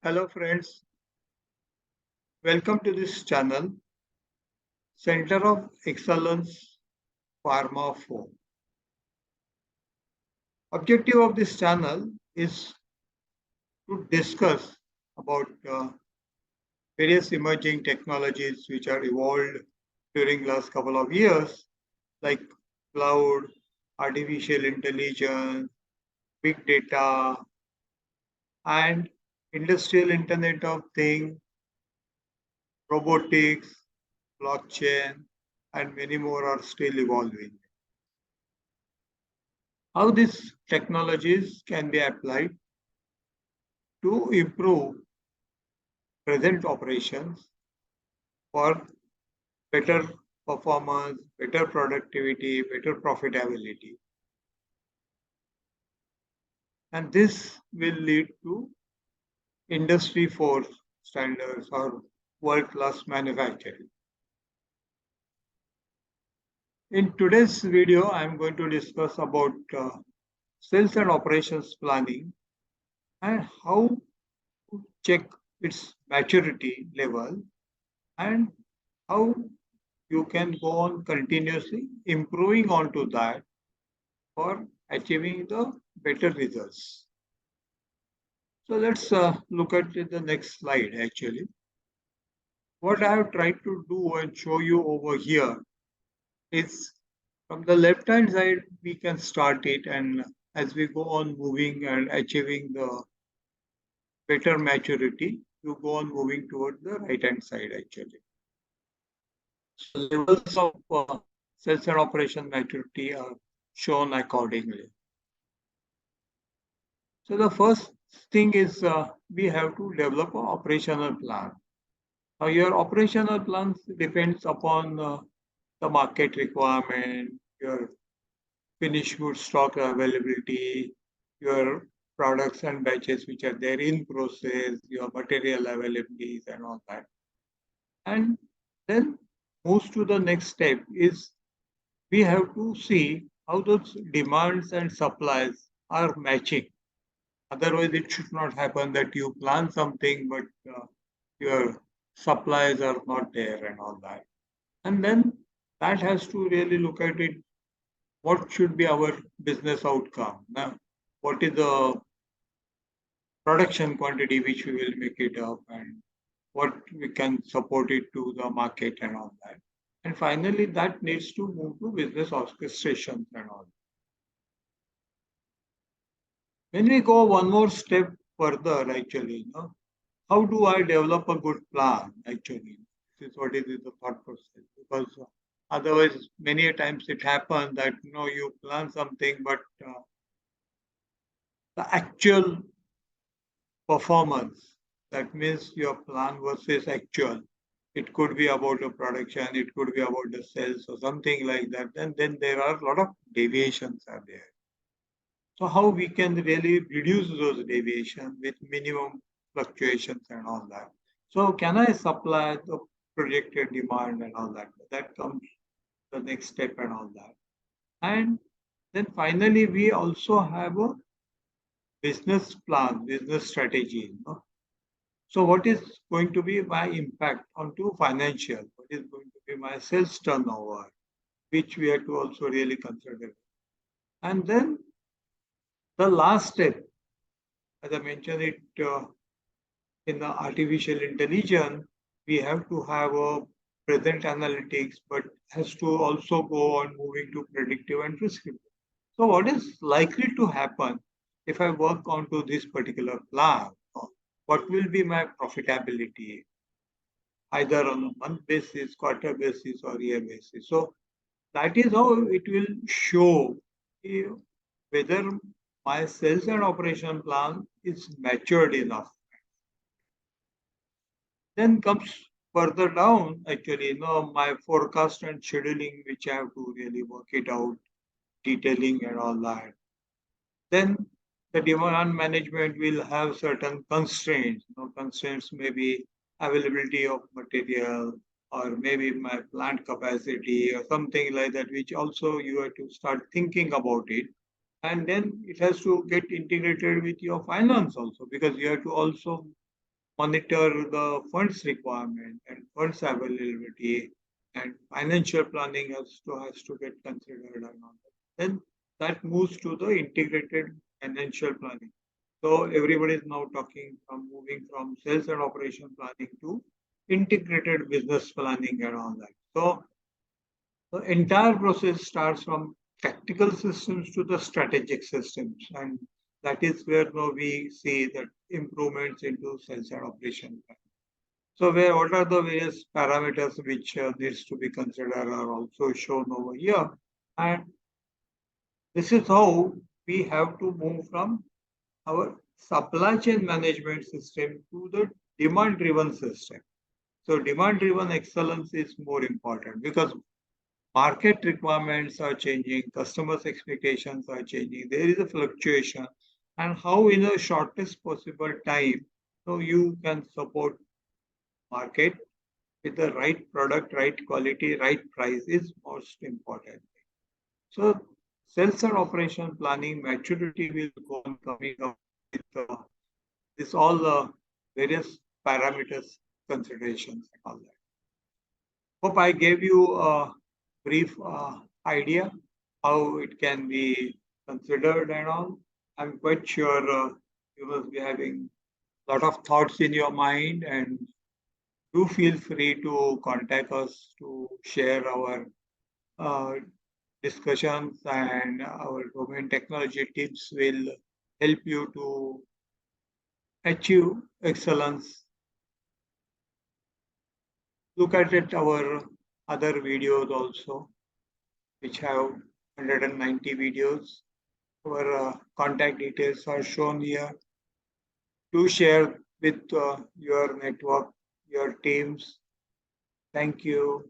Hello friends, welcome to this channel, Center of Excellence Pharma 4. Objective of this channel is to discuss about various emerging technologies which are evolved during last couple of years like cloud, artificial intelligence, big data and industrial internet of things, robotics, blockchain and many more are still evolving. How these technologies can be applied to improve present operations for better performance, better productivity, better profitability. And this will lead to industry 4 standards or world-class manufacturing. In today's video, I'm going to discuss about sales and operations planning and how to check its maturity level and how you can go on continuously improving onto that for achieving the better results. So let's look at the next slide actually. What I have tried to do and show you over here is from the left hand side we can start it, and as we go on moving and achieving the better maturity, you go on moving toward the right hand side actually. So levels of sales and operation maturity are shown accordingly. So the first thing is we have to develop an operational plan. Now your operational plans depends upon the market requirement, your finished goods stock availability, your products and batches which are there in process, your material availabilities and all that. And then moves to the next step is we have to see how those demands and supplies are matching. Otherwise, it should not happen that you plan something, but your supplies are not there and all that. And then that has to really look at it. What should be our business outcome? Now, what is the production quantity which we will make it up, and what we can support it to the market and all that. And finally, that needs to move to business orchestrations and all. When we go one more step further, actually, how do I develop a good plan? Actually, this is what is the thought process. Because otherwise, many a times it happens that you plan something, but the actual performance, that means your plan versus actual. It could be about the production, it could be about the sales or something like that. And then there are a lot of deviations are there. So how we can really reduce those deviations with minimum fluctuations and all that. So can I supply the projected demand and all that? That comes the next step and all that. And then finally, we also have a business plan, business strategy. So what is going to be my impact onto financial? What is going to be my sales turnover, which we have to also really consider. And then the last step, as I mentioned it in the artificial intelligence, we have to have a present analytics, but has to also go on moving to predictive and prescriptive. So what is likely to happen if I work onto this particular plan? What will be my profitability, either on a month basis, quarter basis, or year basis? So that is how it will show whether my sales and operation plan is matured enough. Then comes further down, actually, my forecast and scheduling, which I have to really work it out, detailing and all that. Then the demand management will have certain constraints. Constraints may be availability of material or maybe my plant capacity or something like that, which also you have to start thinking about it. And then it has to get integrated with your finance also, because you have to also monitor the funds requirement and funds availability, and financial planning has to get considered and all that. Then that moves to the integrated financial planning. So everybody is now talking from moving from sales and operation planning to integrated business planning and all that. So the entire process starts from tactical systems to the strategic systems, and that is where now we see that improvements into sales and operation. So, where what are the various parameters which needs to be considered are also shown over here, and this is how we have to move from our supply chain management system to the demand driven system. So, demand driven excellence is more important because market requirements are changing, customers' expectations are changing, there is a fluctuation, and how in the shortest possible time so you can support market with the right product, right quality, right price is most important. So sales and operation planning maturity will go on coming up with this all the various parameters, considerations and all that. Hope I gave you a brief idea how it can be considered and all. I'm quite sure you must be having a lot of thoughts in your mind, and do feel free to contact us to share our uh, discussions, and our domain technology tips will help you to achieve excellence. Look at it, our other videos also, which have 190 videos. Our contact details are shown here. Do share with your network, your teams. Thank you.